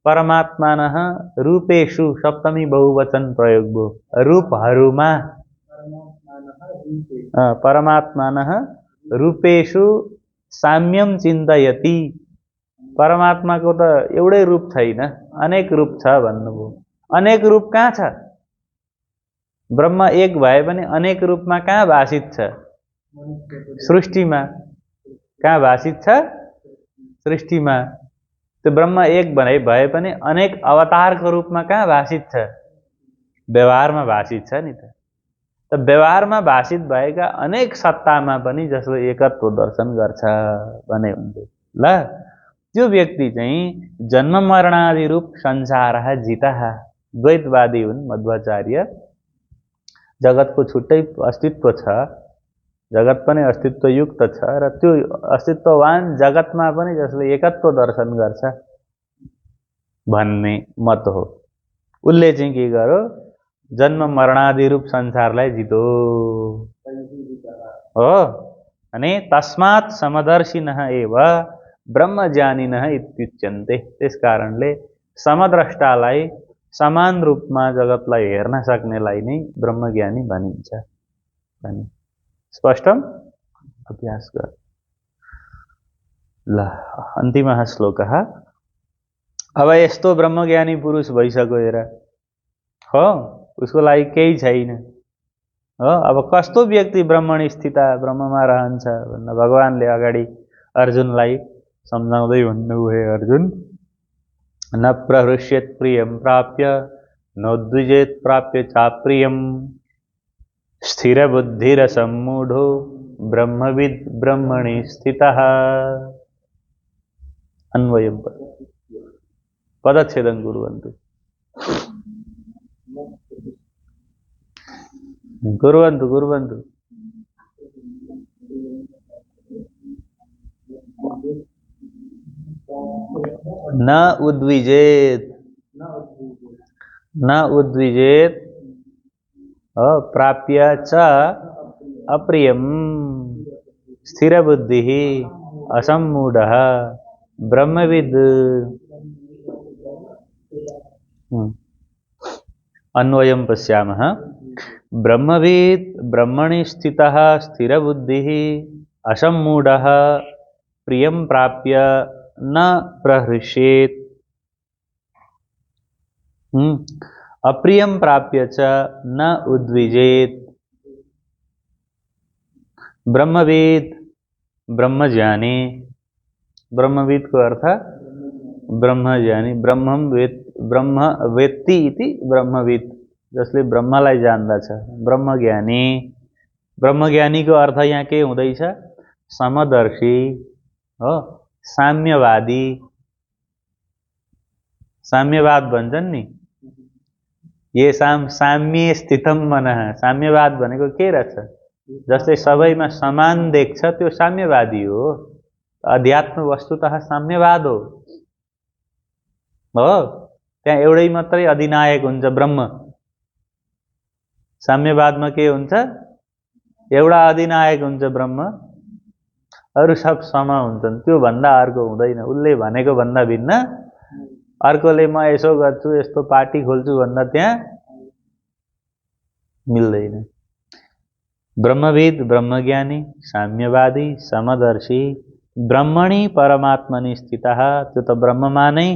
S1: परमात्मानः रूपेषु, सप्तमी बहुवचन प्रयोग भयो, रूपहरूमा। परमात्मानः रूपेषु साम्यं चिन्तयति। परमात्माको त एउटै रूप छैन, अनेक रूप छ भन्नुभयो। अनेक रूप कहाँ छ? ब्रह्म एक भए पनि अनेक रूपमा कहाँ भाषित छ? सृष्टिमा। कहाँ भाषित छ? सृष्टिमा। त्यो ब्रह्म एक भए पनि अनेक अवतारको रूपमा कहाँ भाषित छ? व्यवहारमा भाषित छ नि त। त व्यवहारमा भाषित भएका अनेक सत्तामा पनि जसले एकत्व दर्शन गर्छ भने हुन्छ। ल त्यो व्यक्ति चाहिँ जन्म मरणादि रूप संसार जितः द्वैतवादी हुन् मध्वाचार्य। जगतको छुट्टै अस्तित्व छ, जगत पनि अस्तित्वयुक्त छ र त्यो अस्तित्ववान जगतमा पनि जसले एकत्व दर्शन गर्छ भन्ने मत हो। उसले चाहिँ के गर्यो? जन्म मरणादि रूप संसारलाई जितो हो। अनि तस्मात् समदर्शिनः एव ब्रह्मज्ञानिनः इत्युच्यन्ते। त्यस कारणले समद्रष्टालाई समान रूपमा जगतलाई हेर्न सक्नेलाई नै ब्रह्मज्ञानी भनिन्छ। भनी स्पष्ट अभ्यास गर। ल अन्तिमः श्लोकः। अब यस्तो ब्रह्मज्ञानी पुरुष भइसक्यो हेर, हो उसको लागि केही छैन हो। अब कस्तो व्यक्ति ब्रह्मणि स्थित ब्रह्ममा रहन्छ भन्दा भगवानले अगाडि अर्जुनलाई सम्झाउँदै भन्नुभयो, अर्जुन न प्रहृष्येत् प्रियं प्राप्य नोद्विजेत् प्राप्य चाप्रियं स्थिरबुद्धिरसम्मूढो ब्रह्मविद् ब्रह्मणि स्थितः। अन्वयं पदच्छेदं कुर्वन्तु। कुर्वन्तु न उद्विजेत प्राप्य च अप्रियं स्थिरबुद्धिः असम्मूढः ब्रह्मविद्। अन्वयं पश्यामः। ब्रह्मविद् ब्रह्मणि स्थितः स्थिरबुद्धिः असम्मूढः प्रियं प्राप्य न प्रहृष्येत् अप्रियं प्राप्य च न उद्विजेत्। ब्रह्मविद् ब्रह्मज्ञानी, ब्रह्मविद् को अर्थ ब्रह्मज्ञानी। ब्रह्म वेत्ति इति ब्रह्मविद्, जसले ब्रह्मलाई जान्दछ ब्रह्मज्ञानी। ब्रह्मज्ञानीको अर्थ यहाँ के हुँदैछ? समदर्शी हो, साम्यवादी। साम्यवाद भन्छन् नि, ये साम्ये स्थितम मनः। साम्यवाद भनेको के रहेछ? जस्तै सबैमा समान देख्छ त्यो साम्यवादी हो। अध्यात्म वस्तुतः साम्यवाद हो। त्यहाँ एउटै मात्रै अधिनायक हुन्छ, ब्रह्म। साम्यवादमा के हुन्छ? एउटा अधिनायक हुन्छ ब्रह्म, अरु सब सम हुन्छन्। त्यो भन्दा अर्को हुँदैन। उसले भनेको भन्दा भिन्न अर्कोले म यसो गर्छु यस्तो पार्टी खोल्छु भन्दा त्यहाँ मिल्दैन। ब्रह्मविद ब्रह्मज्ञानी साम्यवादी समदर्शी ब्रह्मणि परमात्मनि स्थितः। त्यो त ब्रह्ममा नै,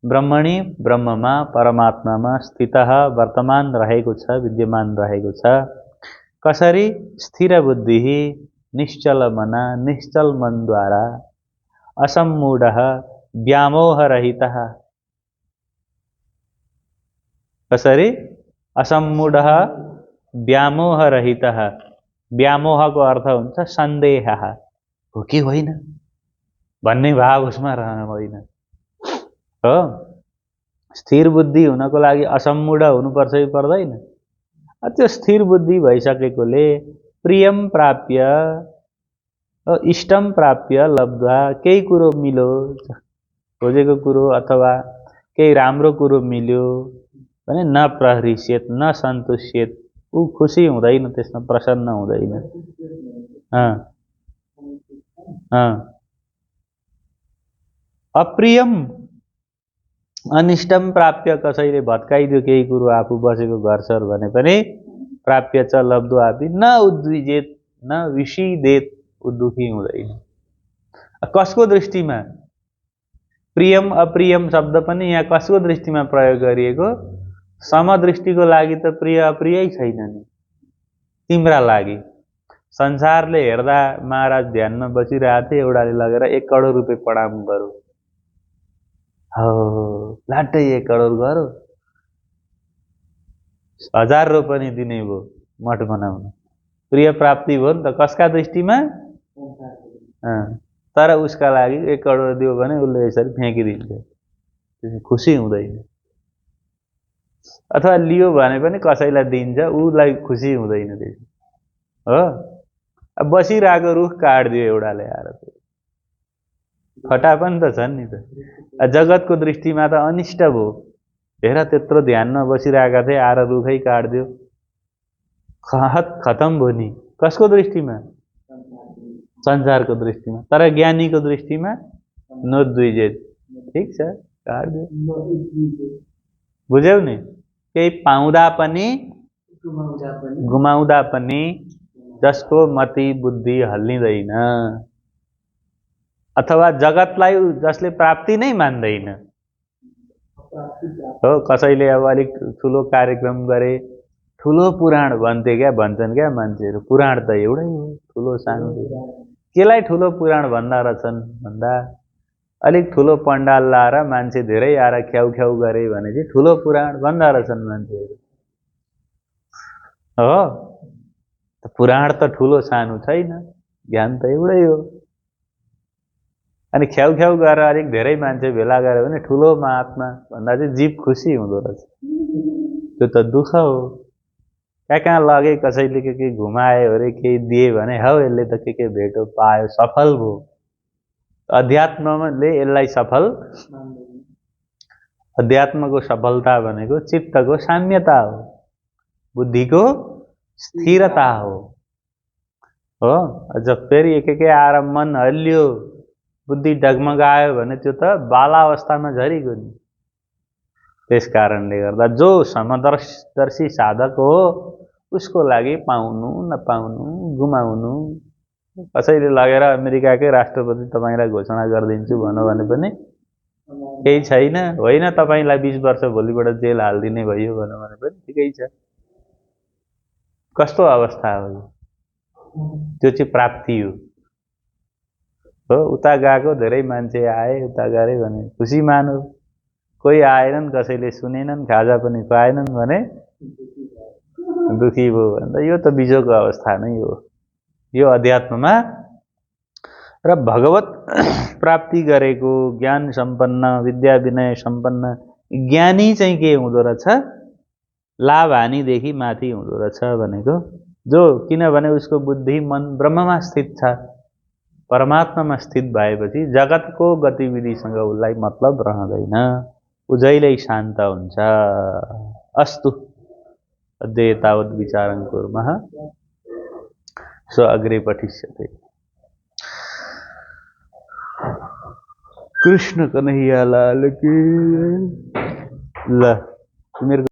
S1: ब्रह्मणि ब्रह्ममा परमात्मामा स्थितः वर्तमान रहेको छ, विद्यमान रहेको छ। कसरी? स्थिर बुद्धि निश्चल मना, निश्चल मनद्वारा असम्मूढः व्यामोह रहितः। कसरी? असम्मूढः व्यामोह रहितः। व्यामोहको अर्थ हुन्छ सन्देह, हो कि होइन भन्ने भाव उसमा रहँदैन हो। स्थिर बुद्धि हुनको लागि असम्मूढ हुनुपर्छ कि पर्दैन? त्यो स्थिर बुद्धि भइसकेकोले प्रियम प्राप्य इष्टम प्राप्य लब्ध्वा, केही कुरो मिल्यो खोजेको कुरो अथवा केही राम्रो कुरो मिल्यो भने न प्रहृष्येत न सन्तुष्येत, ऊ खुसी हुँदैन, त्यसमा प्रसन्न हुँदैन। अप्रियम अनिष्टम प्राप्य, कसैले भत्काइदियो केही कुरो आफू बसेको घरसर भने पनि प्राप्य च लब्ध्वापि न उद्विजेत न विषीदेत, ऊ दुखी हुँदैन। कसको दृष्टिमा? प्रियम अप्रियम शब्द पनि यहाँ कसको दृष्टिमा प्रयोग गरिएको? समदृष्टिको लागि त प्रिय अप्रियै छैन नि तिम्रा लागि। संसारले हेर्दा महाराज ध्यानमा बसिरहेको थिए, एउटाले लगेर 1 करोड रुपियाँ प्रणाम गरौँ, हो लाटै 1 करोड गरौँ, 1000 रुपियाँ पनि दिने भयो मठ बनाउन, प्रिय प्राप्ति भयो नि त कसका दृष्टिमा? तर उसका लागि 1 करोड दियो भने उसले यसरी फ्याँकिदिन्छ, खुसी हुँदैन। अथवा लियो भने पनि कसैलाई दिन्छ, उसलाई खुसी हुँदैन त्यसमा, हो। अब बसिरहेको रुख काट्दियो एउटाले आएर, फटा पनि त छन् नि त। जगतको दृष्टिमा त अनिष्ट भयो। हेर त्यत्रो ध्यानमा बसिरहेका थिए, आएर रुखै काट्दियो, खतम भयो नि। कसको दृष्टिमा? संसारको दृष्टिमा। तर ज्ञानीको दृष्टिमा नो द्विजेत, ठिक छ काट्दियो। बुझ्यौ नि? केही पाउँदा पनि गुमाउँदा पनि जसको मति बुद्धि हल्लिँदैन, अथवा जगतलाई जसले प्राप्ति नै मान्दैन, हो। कसैले अब अलिक ठुलो कार्यक्रम गरे, ठुलो पुराण भन्थे क्या, भन्छन् क्या मान्छेहरू, पुराण त एउटै हो, ठुलो सानो केलाई ठुलो पुराण भन्दा रहेछन् भन्दा अलिक ठुलो पण्डाल लाएर मान्छे धेरै आएर ख्याउ ख्याउ गरे भने चाहिँ ठुलो पुराण भन्दा रहेछन् मान्छेहरू, हो। पुराण त ठुलो सानो छैन, ज्ञान त एउटै हो। अनि ख्याउ ख्याउ गरेर अलिक धेरै मान्छे भेला गरे भने ठुलो महात्मा भन्दा चाहिँ जीव खुसी हुँदो रहेछ। त्यो त दुःख हो। कहाँ लगे, कसैले के घुमायो अरे, केही दिए भने हौ यसले त के भेटो पायो, सफल भयो। अध्यात्मले यसलाई सफल, अध्यात्मको सफलता भनेको चित्तको साम्यता हो, बुद्धिको स्थिरता हो, हो। जब फेरि एक आएर मन हल्लियो, बुद्धि डगमगायो भने त्यो त बालावस्थामा झरिगयो नि। त्यस कारणले गर्दा जो समदर्शी साधक हो उसको लागि पाउनु नपाउनु गुमाउनु, कसैले लगेर अमेरिकाकै राष्ट्रपति तपाईलाई घोषणा गरिदिन्छु भन्यो भने पनि केही छैन, होइन तपाईलाई 20 वर्ष भोलिबाट जेल हालिदिने भयो भन्यो भने पनि ठिकै छ। कस्तो अवस्था हो त्यो? चाहिँ प्राप्ति हो, हो। उता गएको धेरै मान्छे आए, उता गरे भने खुसी मानो, कोही आएनन्, कसैले सुनेनन्, खाजा पनि पाएनन् भने दुखी भयो भन्दा यो त बिजोको अवस्था नै हो। यो अध्यात्ममा र भगवत प्राप्ति गरेको ज्ञान सम्पन्न, विद्या विनय सम्पन्न ज्ञानी चाहिँ के हुँदो रहेछ? लाभ हानिदेखि माथि हुँदो रहेछ भनेको। जो, किनभने उसको बुद्धि मन ब्रह्ममा स्थित छ, परमात्मामा स्थित भएपछि जगतको गतिविधिसँग उसलाई मतलब रहँदैन, उ जहिल्यै शान्त हुन्छ। अस्तु, अद्य तावत् विचारं कुर्मः, सो अग्रे पठिष्यते। कृष्ण कन्हैया लाल की। ल तिमीहरुको